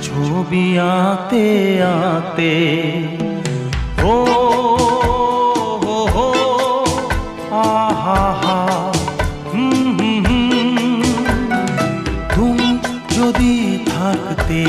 ছবি আঁতে আঁতে ও হো হো আহা হা তুমি যদি থাকতে